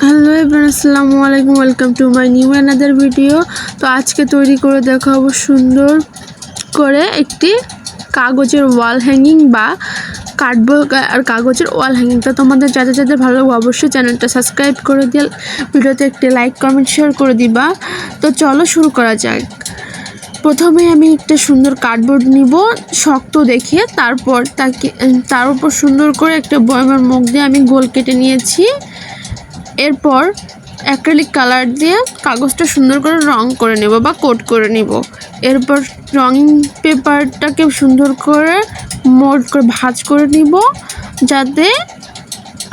Hello everyone, আসসালামু আলাইকুম। Welcome to my new another video. তো আজকে তৈরি করে দেখাবো সুন্দর করে একটি কাগজের ওয়াল হ্যাঙ্গিং বা কার্ডবোর্ড আর কাগজের ওয়াল হ্যাঙ্গিং। তো তোমাদের যাদের যাদের ভালো লাগবে অবশ্যই চ্যানেলটা সাবস্ক্রাইব করে দিয়ে ভিডিওতে একটি লাইক কমেন্ট শেয়ার করে দিবা। তো চলো শুরু করা যাক। প্রথমে আমি একটা সুন্দর কার্ডবোর্ড নিব শক্ত দেখে, তারপর তার উপর সুন্দর করে একটা বয়মের মুখ দিয়ে আমি গোল কেটে নিয়েছি। এরপর অ্যাক্রিলিক কালার দিয়ে কাগজটা সুন্দর করে রং করে নেব বা কোট করে নেব। এরপর রঙিং পেপারটাকে সুন্দর করে মোল্ড করে ভাঁজ করে নিব, যাতে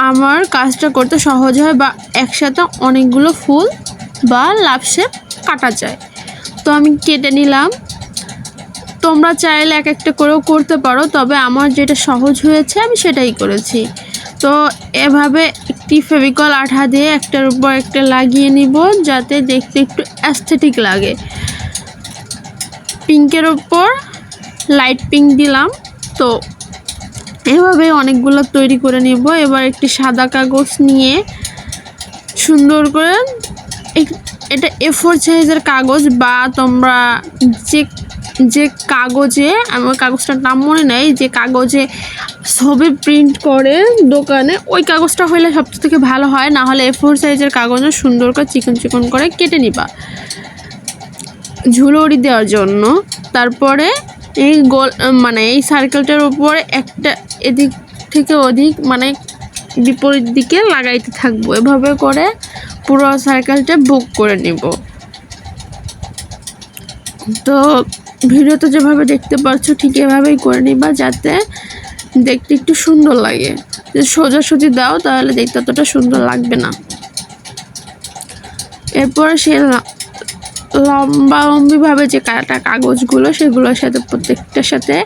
আমার কাজটা করতে সহজ হয় বা একসাথে অনেকগুলো ফুল বা লাভ শেপ কাটা যায়। তো আমি কেটে নিলাম। তোমরা চাইলে এক একটা করেও করতে পারো, তবে আমার যেটা সহজ হয়েছে আমি সেটাই করেছি। তো এভাবে একটি ফেভিকল আঠা দিয়ে একটার উপর একটা লাগিয়ে নিব, যাতে দেখতে একটু অ্যাস্থেটিক লাগে। পিঙ্কের উপর লাইট পিঙ্ক দিলাম। তো এভাবে অনেকগুলো তৈরি করে নিব। এবার একটি সাদা কাগজ নিয়ে সুন্দর করে, এটা A4 সাইজের কাগজ বা তোমরা যে কাগজে, আমার কাগজটার নাম মনে নেই, যে কাগজে ছবি প্রিন্ট করে দোকানে, ওই কাগজটা হলে সবথেকে ভালো হয়। না হলে A4 সাইজের কাগজে সুন্দর করে চিকন চিকন করে কেটে নিবা ঝুলুরি দেওয়ার জন্য। তারপরে এই গোল এই সার্কেলটার উপরে একটা এদিক থেকে ওদিক বিপরীত দিকে লাগাইতে থাকবো। এভাবে করে পুরো সার্কেলটা বুক করে নিব। তো ভিডিওতে যেভাবে দেখতে পাচ্ছ ঠিক এভাবেই করে নিবা, যাতে দেখতে একটু সুন্দর লাগে। যদি সোজাসুজি দাও তাহলে দেখতে অতটা সুন্দর লাগবে না। এরপর সে লম্বালম্বিভাবে যে কাটা কাগজগুলো, সেগুলোর সাথে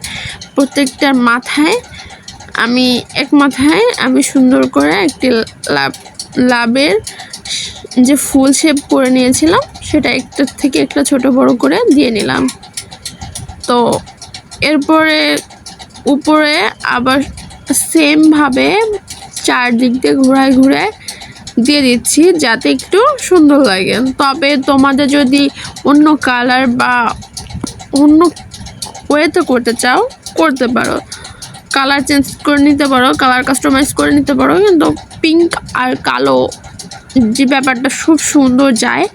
প্রত্যেকটার মাথায় আমি সুন্দর করে একটি লাভের যে ফুল শেপ করে নিয়েছিলাম, সেটা একটা থেকে একটা ছোট বড় করে দিয়ে নিলাম। তো এরপরে উপরে আবার সেমভাবে চারদিক দিয়ে ঘুরায় দিয়ে দিচ্ছি, যাতে একটু সুন্দর লাগে। তবে তোমাদের যদি অন্য কালার বা অন্য ওয়েতে করতে চাও করতে পারো, কালার চেঞ্জ করে নিতে পারো, কালার কাস্টমাইজ করে নিতে পারো। কিন্তু পিঙ্ক আর কালো যে ব্যাপারটা খুব সুন্দর যায়।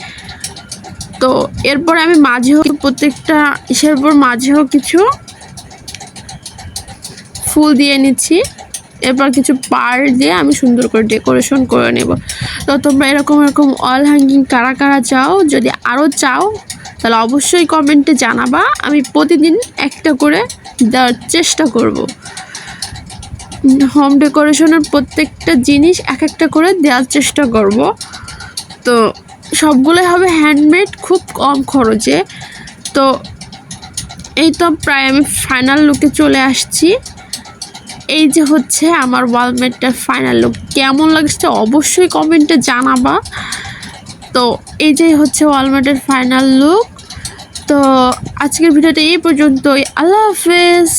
তো এরপর আমি মাঝেও প্রত্যেকটা ইসের উপর মাঝেও কিছু ফুল দিয়ে নিচ্ছি। এরপর কিছু পার দিয়ে আমি সুন্দর করে ডেকোরেশন করে নেব। তো তোমরা এরকম ওয়াল হ্যাঙ্গিং কারা কারা চাও, যদি আরও চাও তাহলে অবশ্যই কমেন্টে জানাবা। আমি প্রতিদিন একটা করে দেওয়ার চেষ্টা করব। হোম ডেকোরেশনের প্রত্যেকটা জিনিস এক একটা করে দেওয়ার চেষ্টা করব। তো সবগুলোই হবে হ্যান্ডমেড, খুব কম খরচে। তো এই তো প্রায় আমি ফাইনাল লুকে চলে আসছি। এই যে হচ্ছে আমার ওয়ালমেটটার ফাইনাল লুক। কেমন লাগছে অবশ্যই কমেন্টে জানাবা। তো এই যে হচ্ছে ওয়ালমেটের ফাইনাল লুক। তো আজকের ভিডিওটা এই পর্যন্তই। আল্লাহ হাফেজ।